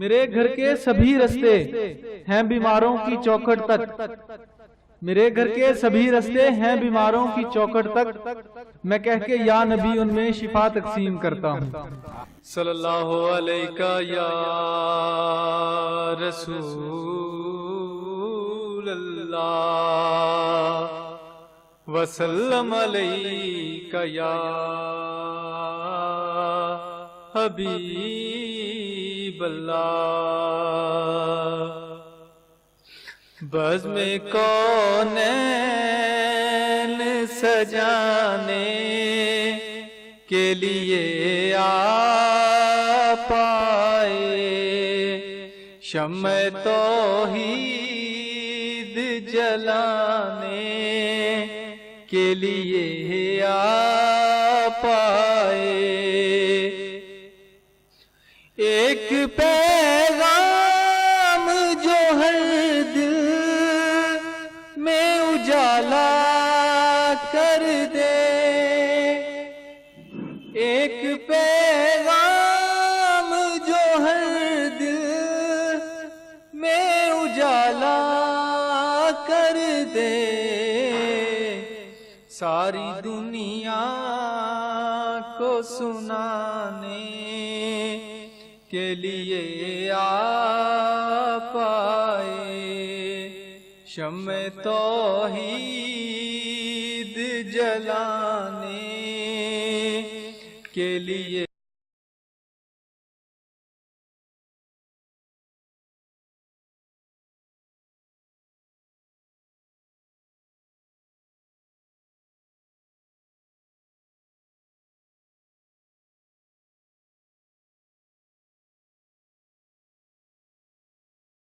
میرے گھر کے سبھی رستے ہیں بیماروں کی چوکھٹ تک، میرے گھر کے سبھی رستے ہیں بیماروں کی چوکھٹ تک، میں کہہ کے یا نبی ان میں شفا تقسیم کرتا ہوں۔ صلی اللہ علیہ یا رسول اللہ وسلم علیک یا حبیب اللہ۔ بزم کونین سجانے کے لیے آپ آئے، شمع توحید جلانے کے لیے آپ آئے۔ ایک پیغام جو ہر دل میں اجالا کر دے، ایک پیغام جو ہر دل میں اجالا کر دے، ساری دنیا کو سنانے کے لیے آپ آئے، شمع توحید جلانے کے لیے